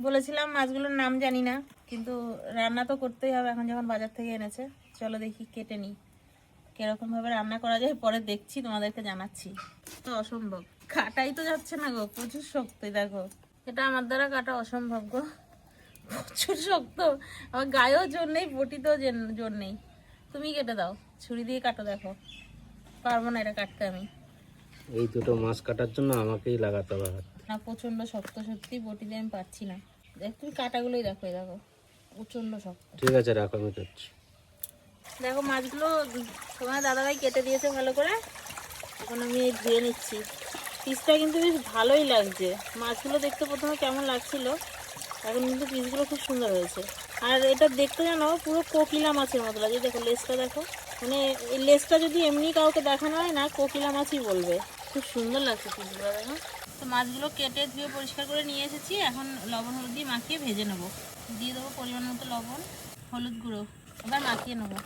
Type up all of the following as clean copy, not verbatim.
বলেছিলাম মাছগুলোর নাম জানি না, কিন্তু রান্না তো করতেই হবে এখন যখন বাজার থেকে এনেছে। চলো দেখি কেটে নিই, কিরকম ভাবে রান্না করা যায় পরে দেখছি, তোমাদেরকে জানাচ্ছি। তো অসম্ভব, কাটাই তো যাচ্ছে না গো, প্রচুর শক্ত। দেখো এটা আমার দ্বারা কাটা অসম্ভব গো, প্রচুর শক্ত। আমার গায়েও জোর নেই, বটিতেও জোর নেই। তুমি কেটে দাও, ছুরি দিয়ে কাটো। দেখো পারবো না এটা কাটতে আমি। এই দুটো মাছ কাটার জন্য আমাকেই লাগাতে হবে হাত। না প্রচন্ড শক্ত, সত্যি বটি দিয়ে আমি পারছি না। দেখ তুমি কাটাগুলোই দেখো, এই দেখো প্রচন্ড শক্ত। ঠিক আছে রাখো, আমি কাটছি। দেখো মাছগুলো তোমার দাদাভাই কেটে দিয়েছে ভালো করে, এখন আমি ধুয়ে নিচ্ছি। পিসটা কিন্তু বেশ ভালোই লাগছে। মাছগুলো দেখতে প্রথমে কেমন লাগছিল, এখন কিন্তু পিসগুলো খুব সুন্দর হয়েছে। আর এটা দেখতে জানো পুরো কোকিলা মাছের মতো লাগে। দেখো লেজটা দেখো, মানে এই লেজটা যদি এমনি কাউকে দেখানো হয় না, কোকিলা মাছই বলবে। খুব সুন্দর লাগছে পিসগুলো দেখো। তো মাছগুলো কেটে ধুয়ে পরিষ্কার করে নিয়ে এসেছি, এখন লবণ হলুদ দিয়ে মাখিয়ে ভেজে নেবো। দিয়ে দেবো পরিমাণ মতো লবণ, হলুদ গুঁড়ো, এবার মাখিয়ে নেবো।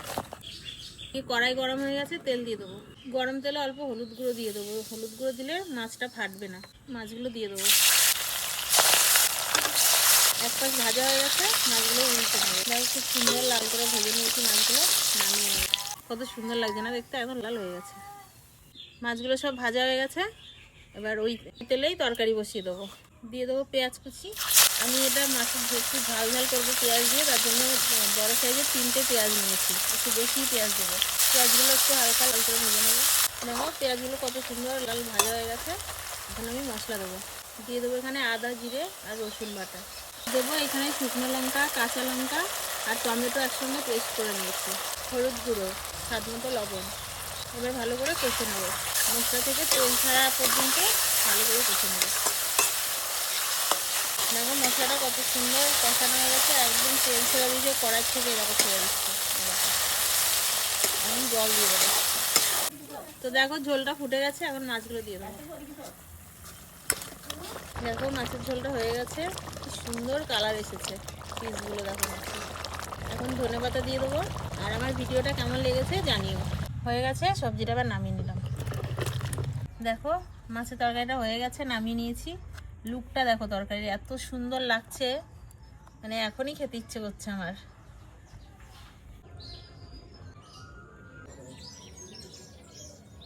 কড়াই গরম হয়ে গেছে, তেল দিয়ে দেবো। গরম তেলে অল্প হলুদ গুঁড়ো দিয়ে দেবো। হলুদ গুঁড়ো দিলে মাছটা ফাটবে না। মাছগুলো দিয়ে দেবো। এক পাশ ভাজা হয়ে গেছে, মাছগুলো উল্টে নেবো। দেখো খুব সুন্দর লাল করে ভেজে নিয়েছি মাছগুলো, নামিয়ে নেবো। কত সুন্দর লাগছে না দেখতে, এখন লাল হয়ে গেছে। মাছগুলো সব ভাজা হয়ে গেছে, এবার ওই তেলেই তরকারি বসিয়ে দেবো। দিয়ে দেবো পেঁয়াজ কুচি। আমি এটা মাছের একটু ঝাল ঝাল করবো পেঁয়াজ দিয়ে, তার জন্য বড়ো সাইজের 3টে পেঁয়াজ নিয়েছি, একটু বেশি পেঁয়াজ দেবো। পেঁয়াজগুলো একটু হালকা লাল করে ভেজে নেবো। দেখো পেঁয়াজগুলো কত সুন্দর লাল ভাজা হয়ে গেছে। এখন আমি মশলা দেবো। দিয়ে দেবো এখানে আদা জিরে আর রসুন বাটা দেবো। এখানে শুকনো লঙ্কা, কাঁচা লঙ্কা আর টমেটো একসঙ্গে পেস্ট করে নিয়েছি। হলুদ গুঁড়ো, স্বাদ মতো লবণ। এবার ভালো করে কষে নেবো, মশলা থেকে তেল ছাড়া পর্যন্ত ভালো করে কষে নেবো। দেখো মশলাটা কত সুন্দর কষানো হয়ে গেছে, একদম তেল ছেড়ে দিয়েছে কড়াই থেকে, এরকম ছেড়ে দিচ্ছে। এখন জল দিয়ে দেবো। তো দেখো ঝোলটা ফুটে গেছে, এখন মাছগুলো দিয়ে দেবো। দেখো মাছের ঝোলটা হয়ে গেছে, কি সুন্দর কালার এসেছে পিসগুলো দেখো মাছের। এখন ধনেপাতা দিয়ে দেবো। আর আমার ভিডিওটা কেমন লেগেছে জানিও। হয়ে গেছে, সবজিটা আবার নামিয়ে নিলাম। দেখো মাছের তরকারিটা হয়ে গেছে, নামিয়ে নিয়েছি। লুকটা দেখো তরকারি এত সুন্দর লাগছে, মানে এখনই খেতে ইচ্ছে করছে আমার।